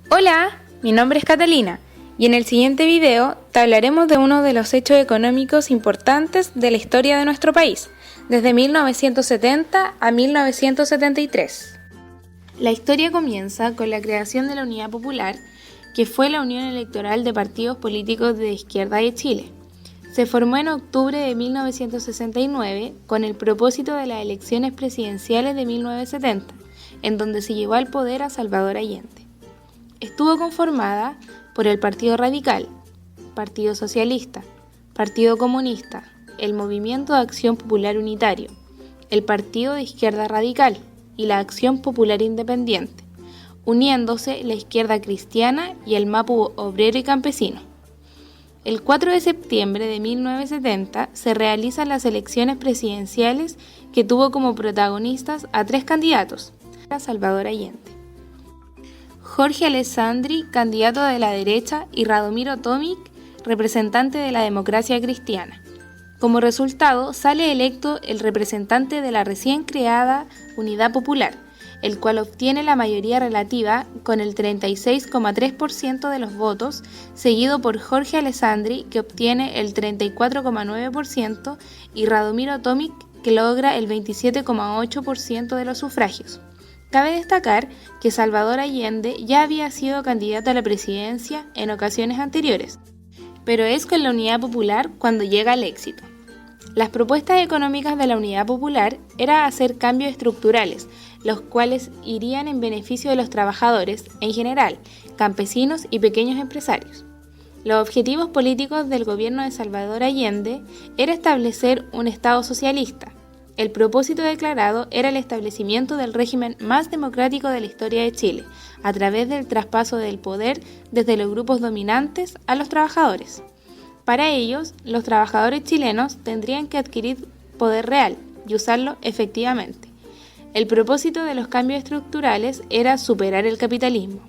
Hola, mi nombre es Catalina y en el siguiente video te hablaremos de uno de los hechos económicos importantes de la historia de nuestro país, desde 1970 a 1973. La historia comienza con la creación de la Unidad Popular, que fue la unión electoral de partidos políticos de izquierda de Chile. Se formó en octubre de 1969 con el propósito de las elecciones presidenciales de 1970, en donde se llevó al poder a Salvador Allende. Estuvo conformada por el Partido Radical, Partido Socialista, Partido Comunista, el Movimiento de Acción Popular Unitario, el Partido de Izquierda Radical y la Acción Popular Independiente, uniéndose la Izquierda Cristiana y el MAPU Obrero y Campesino. El 4 de septiembre de 1970 se realizan las elecciones presidenciales que tuvo como protagonistas a tres candidatos: Salvador Allende, Jorge Alessandri, candidato de la derecha, y Radomiro Tomic, representante de la democracia cristiana. Como resultado, sale electo el representante de la recién creada Unidad Popular, el cual obtiene la mayoría relativa con el 36,3% de los votos, seguido por Jorge Alessandri, que obtiene el 34,9%, y Radomiro Tomic, que logra el 27,8% de los sufragios. Cabe destacar que Salvador Allende ya había sido candidato a la presidencia en ocasiones anteriores, pero es con la Unidad Popular cuando llega al éxito. Las propuestas económicas de la Unidad Popular era hacer cambios estructurales, los cuales irían en beneficio de los trabajadores, en general, campesinos y pequeños empresarios. Los objetivos políticos del gobierno de Salvador Allende era establecer un Estado socialista. El propósito declarado era el establecimiento del régimen más democrático de la historia de Chile, a través del traspaso del poder desde los grupos dominantes a los trabajadores. Para ellos, los trabajadores chilenos tendrían que adquirir poder real y usarlo efectivamente. El propósito de los cambios estructurales era superar el capitalismo.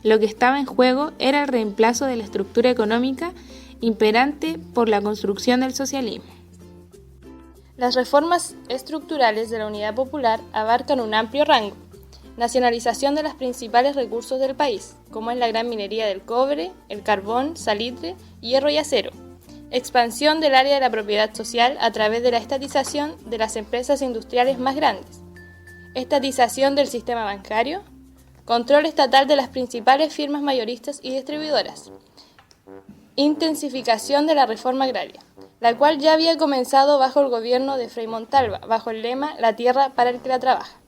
Lo que estaba en juego era el reemplazo de la estructura económica imperante por la construcción del socialismo. Las reformas estructurales de la Unidad Popular abarcan un amplio rango: nacionalización de los principales recursos del país, como es la gran minería del cobre, el carbón, salitre, hierro y acero; expansión del área de la propiedad social a través de la estatización de las empresas industriales más grandes; estatización del sistema bancario; control estatal de las principales firmas mayoristas y distribuidoras; intensificación de la reforma agraria, la cual ya había comenzado bajo el gobierno de Frei Montalva, bajo el lema "La tierra para el que la trabaja".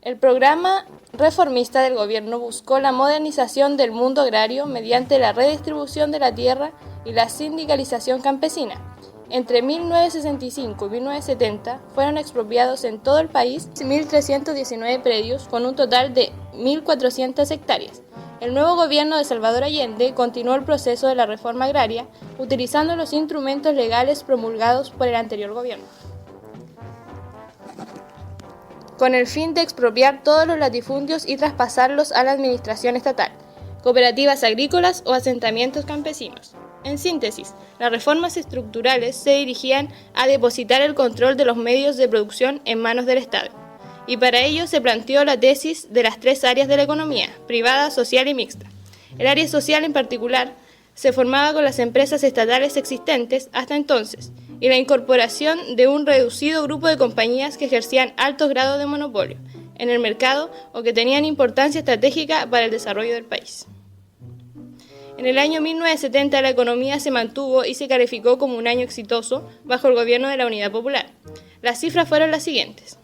El programa reformista del gobierno buscó la modernización del mundo agrario mediante la redistribución de la tierra y la sindicalización campesina. Entre 1965 y 1970 fueron expropiados en todo el país 1.319 predios con un total de 1.400 hectáreas. El nuevo gobierno de Salvador Allende continuó el proceso de la reforma agraria utilizando los instrumentos legales promulgados por el anterior gobierno, con el fin de expropiar todos los latifundios y traspasarlos a la administración estatal, cooperativas agrícolas o asentamientos campesinos. En síntesis, las reformas estructurales se dirigían a depositar el control de los medios de producción en manos del Estado, y para ello se planteó la tesis de las tres áreas de la economía: privada, social y mixta. El área social en particular se formaba con las empresas estatales existentes hasta entonces y la incorporación de un reducido grupo de compañías que ejercían altos grados de monopolio en el mercado o que tenían importancia estratégica para el desarrollo del país. En el año 1970 la economía se mantuvo y se calificó como un año exitoso bajo el gobierno de la Unidad Popular. Las cifras fueron las siguientes.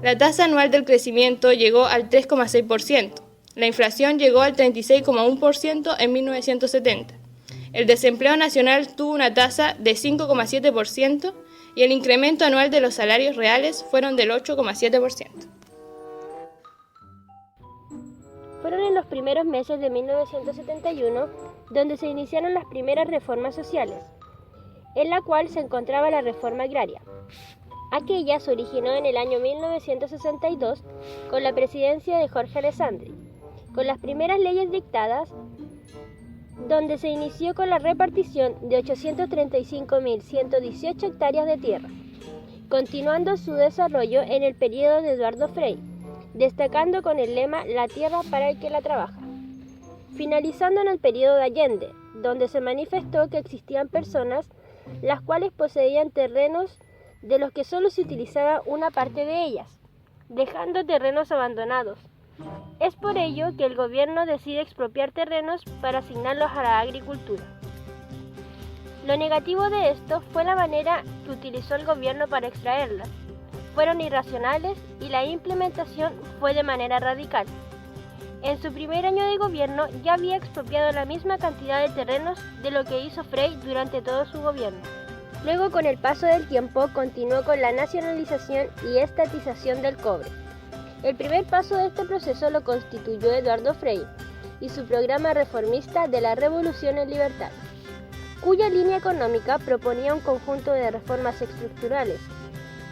La tasa anual del crecimiento llegó al 3,6%. La inflación llegó al 36,1% en 1970. El desempleo nacional tuvo una tasa de 5,7% y el incremento anual de los salarios reales fueron del 8,7%. Fueron en los primeros meses de 1971 donde se iniciaron las primeras reformas sociales, en la cual se encontraba la reforma agraria. Aquella se originó en el año 1962 con la presidencia de Jorge Alessandri, con las primeras leyes dictadas, donde se inició con la repartición de 835.118 hectáreas de tierra, continuando su desarrollo en el periodo de Eduardo Frei, destacando con el lema "La tierra para el que la trabaja". finalizando en el periodo de Allende, donde se manifestó que existían personas las cuales poseían terrenos de los que solo se utilizaba una parte de ellas, dejando terrenos abandonados. Es por ello que el gobierno decide expropiar terrenos para asignarlos a la agricultura. Lo negativo de esto fue la manera que utilizó el gobierno para extraerlas. Fueron irracionales y la implementación fue de manera radical. En su primer año de gobierno ya había expropiado la misma cantidad de terrenos de lo que hizo Frei durante todo su gobierno. Luego, con el paso del tiempo, continuó con la nacionalización y estatización del cobre. El primer paso de este proceso lo constituyó Eduardo Frei y su programa reformista de la Revolución en Libertad, cuya línea económica proponía un conjunto de reformas estructurales,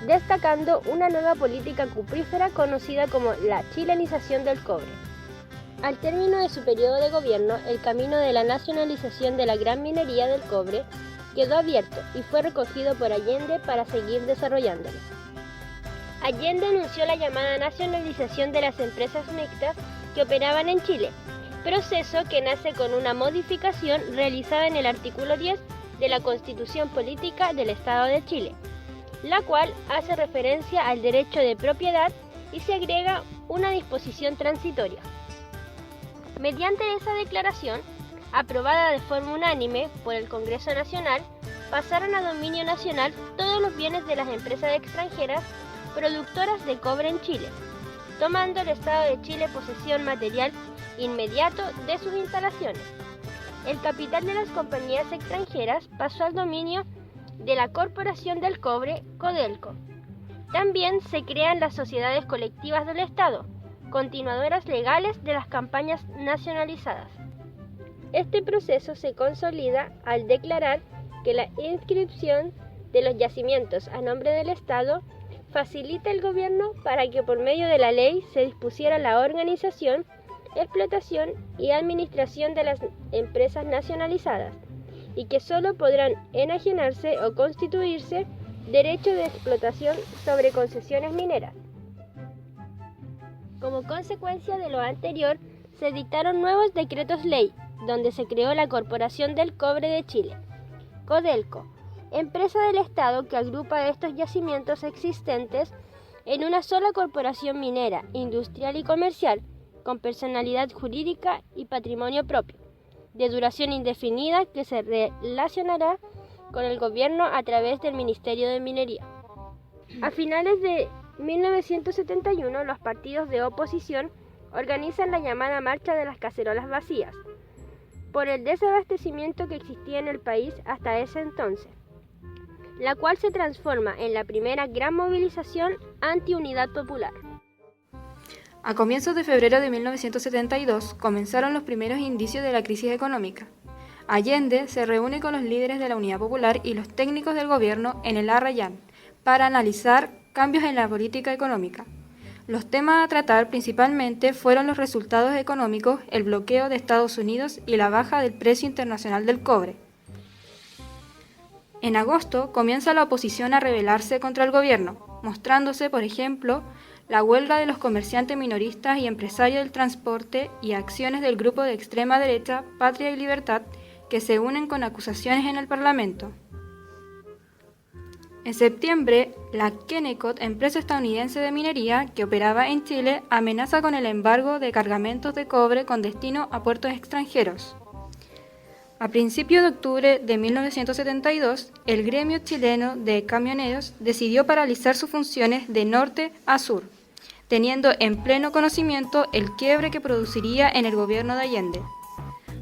destacando una nueva política cuprífera conocida como la chilenización del cobre. Al término de su periodo de gobierno, el camino de la nacionalización de la gran minería del cobre quedó abierto y fue recogido por Allende para seguir desarrollándolo. Allende anunció la llamada nacionalización de las empresas mixtas que operaban en Chile, proceso que nace con una modificación realizada en el artículo 10 de la Constitución Política del Estado de Chile, la cual hace referencia al derecho de propiedad y se agrega una disposición transitoria. Mediante esa declaración, aprobada de forma unánime por el Congreso Nacional, pasaron a dominio nacional todos los bienes de las empresas extranjeras productoras de cobre en Chile, tomando el Estado de Chile posesión material inmediato de sus instalaciones. El capital de las compañías extranjeras pasó al dominio de la Corporación del Cobre, Codelco. También se crean las sociedades colectivas del Estado, continuadoras legales de las campañas nacionalizadas. Este proceso se consolida al declarar que la inscripción de los yacimientos a nombre del Estado facilita el gobierno para que por medio de la ley se dispusiera la organización, explotación y administración de las empresas nacionalizadas y que solo podrán enajenarse o constituirse derechos de explotación sobre concesiones mineras. Como consecuencia de lo anterior, se dictaron nuevos decretos ley, donde se creó la Corporación del Cobre de Chile, Codelco, empresa del Estado que agrupa estos yacimientos existentes en una sola corporación minera, industrial y comercial, con personalidad jurídica y patrimonio propio, de duración indefinida que se relacionará con el gobierno a través del Ministerio de Minería. A finales de 1971, los partidos de oposición organizan la llamada Marcha de las Cacerolas Vacías, por el desabastecimiento que existía en el país hasta ese entonces, la cual se transforma en la primera gran movilización anti-unidad popular. A comienzos de febrero de 1972 comenzaron los primeros indicios de la crisis económica. Allende se reúne con los líderes de la Unidad Popular y los técnicos del gobierno en el Arrayán para analizar cambios en la política económica. Los temas a tratar principalmente fueron los resultados económicos, el bloqueo de Estados Unidos y la baja del precio internacional del cobre. En agosto comienza la oposición a rebelarse contra el gobierno, mostrándose, por ejemplo, la huelga de los comerciantes minoristas y empresarios del transporte y acciones del grupo de extrema derecha Patria y Libertad que se unen con acusaciones en el Parlamento. En septiembre, la Kennecott, empresa estadounidense de minería que operaba en Chile, amenaza con el embargo de cargamentos de cobre con destino a puertos extranjeros. A principios de octubre de 1972, el gremio chileno de camioneros decidió paralizar sus funciones de norte a sur, teniendo en pleno conocimiento el quiebre que produciría en el gobierno de Allende.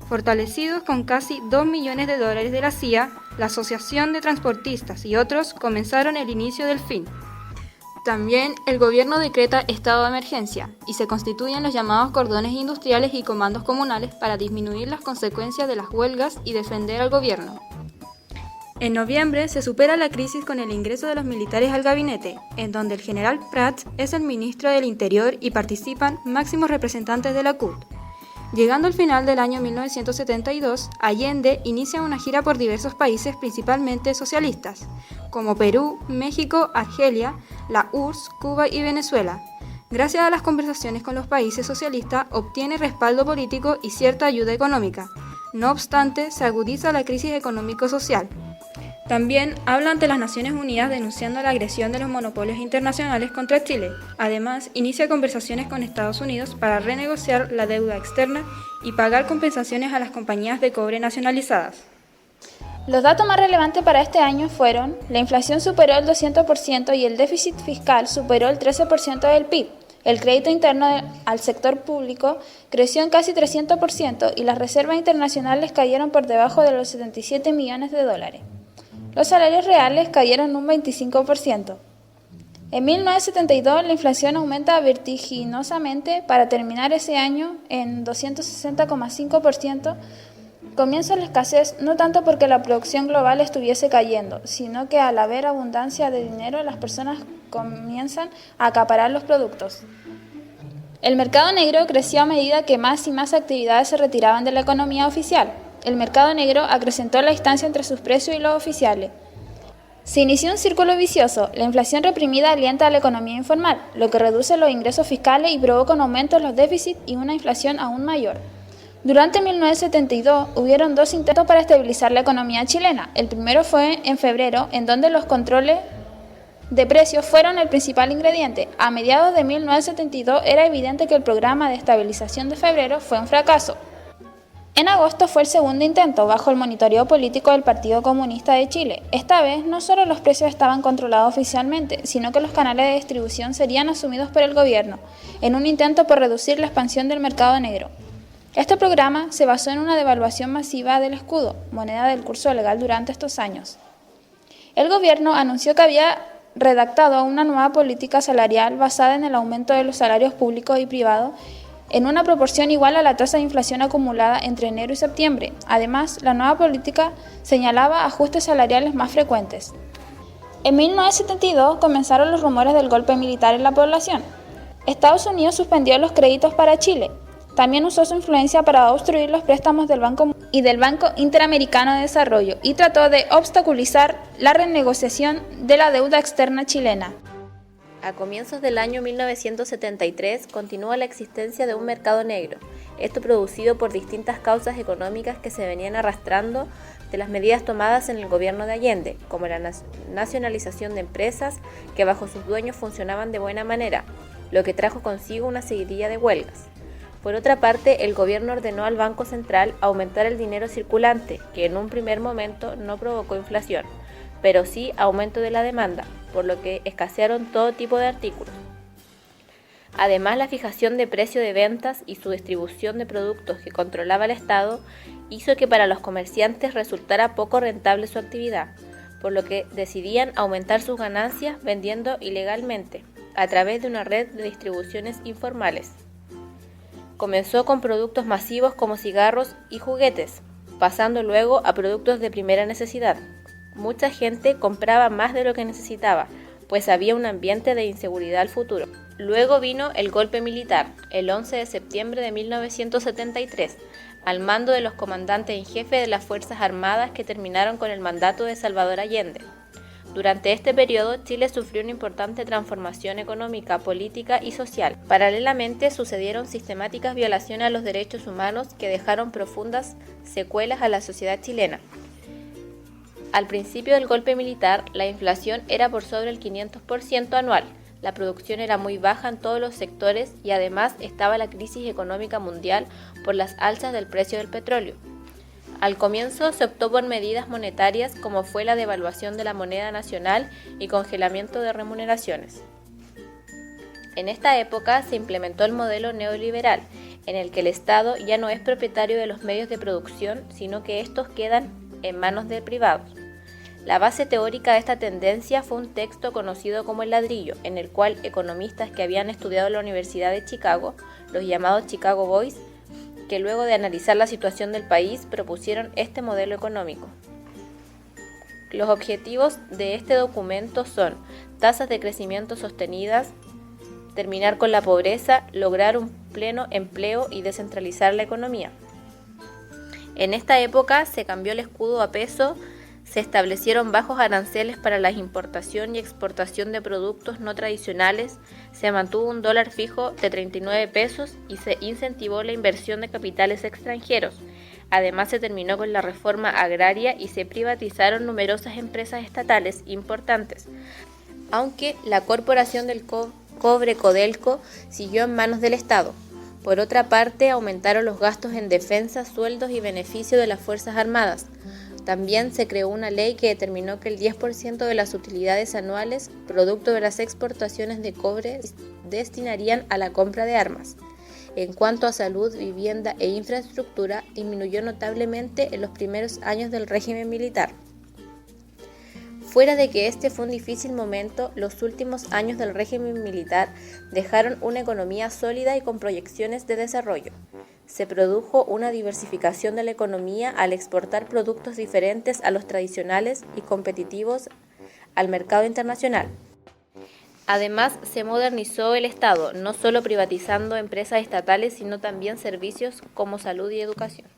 Fortalecidos con casi $2 millones de la CIA, la Asociación de Transportistas y otros comenzaron el inicio del fin. También el gobierno decreta estado de emergencia y se constituyen los llamados cordones industriales y comandos comunales para disminuir las consecuencias de las huelgas y defender al gobierno. En noviembre se supera la crisis con el ingreso de los militares al gabinete, en donde el general Prats es el ministro del Interior y participan máximos representantes de la CUT. Llegando al final del año 1972, Allende inicia una gira por diversos países principalmente socialistas, como Perú, México, Argelia, la URSS, Cuba y Venezuela, Gracias a las conversaciones con los países socialistas, obtiene respaldo político y cierta ayuda económica. No obstante, se agudiza la crisis económico-social. También habla ante las Naciones Unidas denunciando la agresión de los monopolios internacionales contra Chile. Además, inicia conversaciones con Estados Unidos para renegociar la deuda externa y pagar compensaciones a las compañías de cobre nacionalizadas. Los datos más relevantes para este año fueron: la inflación superó el 200% y el déficit fiscal superó el 13% del PIB. El crédito interno al sector público creció en casi 300% y las reservas internacionales cayeron por debajo de los 77 millones de dólares. Los salarios reales cayeron un 25%. En 1972 la inflación aumenta vertiginosamente para terminar ese año en 260,5%. Comienza la escasez no tanto porque la producción global estuviese cayendo, sino que al haber abundancia de dinero las personas comienzan a acaparar los productos. El mercado negro creció a medida que más y más actividades se retiraban de la economía oficial. El mercado negro acrecentó la distancia entre sus precios y los oficiales. Se inició un círculo vicioso. La inflación reprimida alienta a la economía informal, lo que reduce los ingresos fiscales y provoca un aumento en los déficits y una inflación aún mayor. Durante 1972 hubieron dos intentos para estabilizar la economía chilena. El primero fue en febrero, en donde los controles de precios fueron el principal ingrediente. A mediados de 1972 era evidente que el programa de estabilización de febrero fue un fracaso. En agosto fue el segundo intento, bajo el monitoreo político del Partido Comunista de Chile. Esta vez no solo los precios estaban controlados oficialmente, sino que los canales de distribución serían asumidos por el gobierno, en un intento por reducir la expansión del mercado negro. Este programa se basó en una devaluación masiva del escudo, moneda del curso legal durante estos años. El gobierno anunció que había redactado una nueva política salarial basada en el aumento de los salarios públicos y privados en una proporción igual a la tasa de inflación acumulada entre enero y septiembre. Además, la nueva política señalaba ajustes salariales más frecuentes. En 1972 comenzaron los rumores del golpe militar en la población. Estados Unidos suspendió los créditos para Chile. También usó su influencia para obstruir los préstamos del Banco y del Banco Interamericano de Desarrollo y trató de obstaculizar la renegociación de la deuda externa chilena. A comienzos del año 1973 continúa la existencia de un mercado negro, esto producido por distintas causas económicas que se venían arrastrando de las medidas tomadas en el gobierno de Allende, como la nacionalización de empresas que bajo sus dueños funcionaban de buena manera, lo que trajo consigo una seguidilla de huelgas. Por otra parte, el gobierno ordenó al Banco Central aumentar el dinero circulante, que en un primer momento no provocó inflación, pero sí aumento de la demanda, por lo que escasearon todo tipo de artículos. Además, la fijación de precio de ventas y su distribución de productos que controlaba el Estado hizo que para los comerciantes resultara poco rentable su actividad, por lo que decidían aumentar sus ganancias vendiendo ilegalmente, a través de una red de distribuciones informales. Comenzó con productos masivos como cigarros y juguetes, pasando luego a productos de primera necesidad. Mucha gente compraba más de lo que necesitaba, pues había un ambiente de inseguridad al futuro. Luego vino el golpe militar, el 11 de septiembre de 1973, al mando de los comandantes en jefe de las Fuerzas Armadas que terminaron con el mandato de Salvador Allende. Durante este periodo, Chile sufrió una importante transformación económica, política y social. Paralelamente, sucedieron sistemáticas violaciones a los derechos humanos que dejaron profundas secuelas a la sociedad chilena. Al principio del golpe militar, la inflación era por sobre el 500% anual, la producción era muy baja en todos los sectores y además estaba la crisis económica mundial por las alzas del precio del petróleo. Al comienzo se optó por medidas monetarias como fue la devaluación de la moneda nacional y congelamiento de remuneraciones. En esta época se implementó el modelo neoliberal, en el que el Estado ya no es propietario de los medios de producción, sino que estos quedan en manos de privados. La base teórica de esta tendencia fue un texto conocido como El Ladrillo, en el cual economistas que habían estudiado en la Universidad de Chicago, los llamados Chicago Boys, que luego de analizar la situación del país propusieron este modelo económico. Los objetivos de este documento son tasas de crecimiento sostenidas, terminar con la pobreza, lograr un pleno empleo y descentralizar la economía. En esta época se cambió el escudo a peso, Se establecieron bajos aranceles para la importación y exportación de productos no tradicionales, se mantuvo un dólar fijo de 39 pesos y se incentivó la inversión de capitales extranjeros. Además, se terminó con la reforma agraria y se privatizaron numerosas empresas estatales importantes, aunque la Corporación del Cobre Codelco siguió en manos del Estado. Por otra parte, aumentaron los gastos en defensa, sueldos y beneficio de las Fuerzas Armadas. También se creó una ley que determinó que el 10% de las utilidades anuales, producto de las exportaciones de cobre, destinarían a la compra de armas. En cuanto a salud, vivienda e infraestructura, disminuyó notablemente en los primeros años del régimen militar. Fuera de que este fue un difícil momento, los últimos años del régimen militar dejaron una economía sólida y con proyecciones de desarrollo. Se produjo una diversificación de la economía al exportar productos diferentes a los tradicionales y competitivos al mercado internacional. Además, se modernizó el Estado, no solo privatizando empresas estatales, sino también servicios como salud y educación.